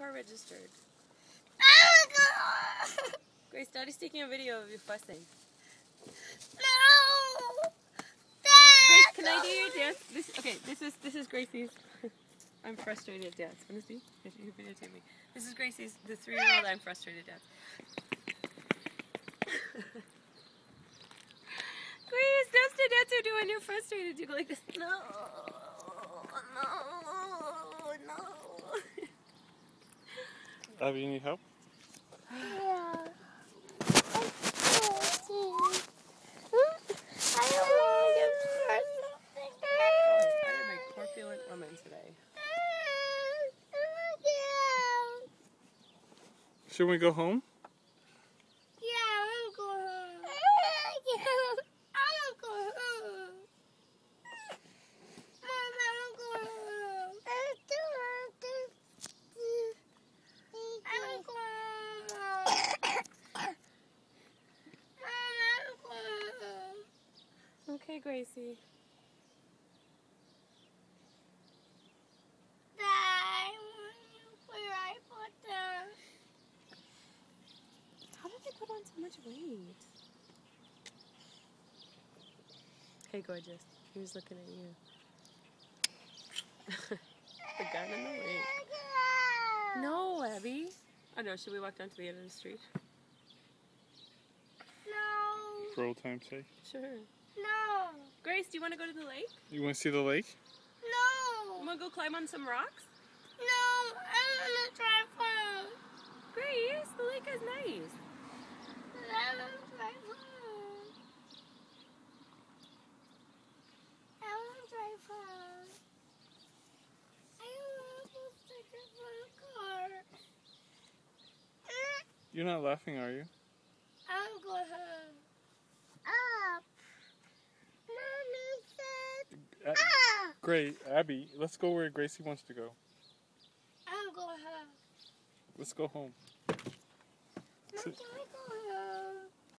car registered. Oh, Grace, Daddy's taking a video of you fussing. no! Grace, Dad, can I do your dance? This is Gracie's. I'm frustrated dance. Want to see? You videotape me. This is Gracie's, the 3-year-old I'm frustrated dance. Grace, that's the dance you do when you're frustrated. You go like this. No, no. Abby, you need help? Yeah. I am a corpulent woman today. Should we go home? Yeah, I want to go home. I want to go home. Mom, I want to go home. I want to go home. Mom, I want to go home. Okay, Gracie. Dad, I want you to put your iPod down. How did they put on so much weight? Hey, gorgeous. Who's looking at you? The gun in the lake. No, Abby. Oh no, should we walk down to the end of the street? No. For old time's sake. Sure. No. Grace, do you want to go to the lake? You want to see the lake? No. You want to go climb on some rocks? No. I want to drive home. Grace, the lake is nice. I want to drive home. I want to drive home. I don't want to stick it in the car. You're not laughing, are you? I want to go home. Up. Mommy said up. Great, Abby, let's go where Gracie wants to go. I want to go home. Let's go home. Mom, can we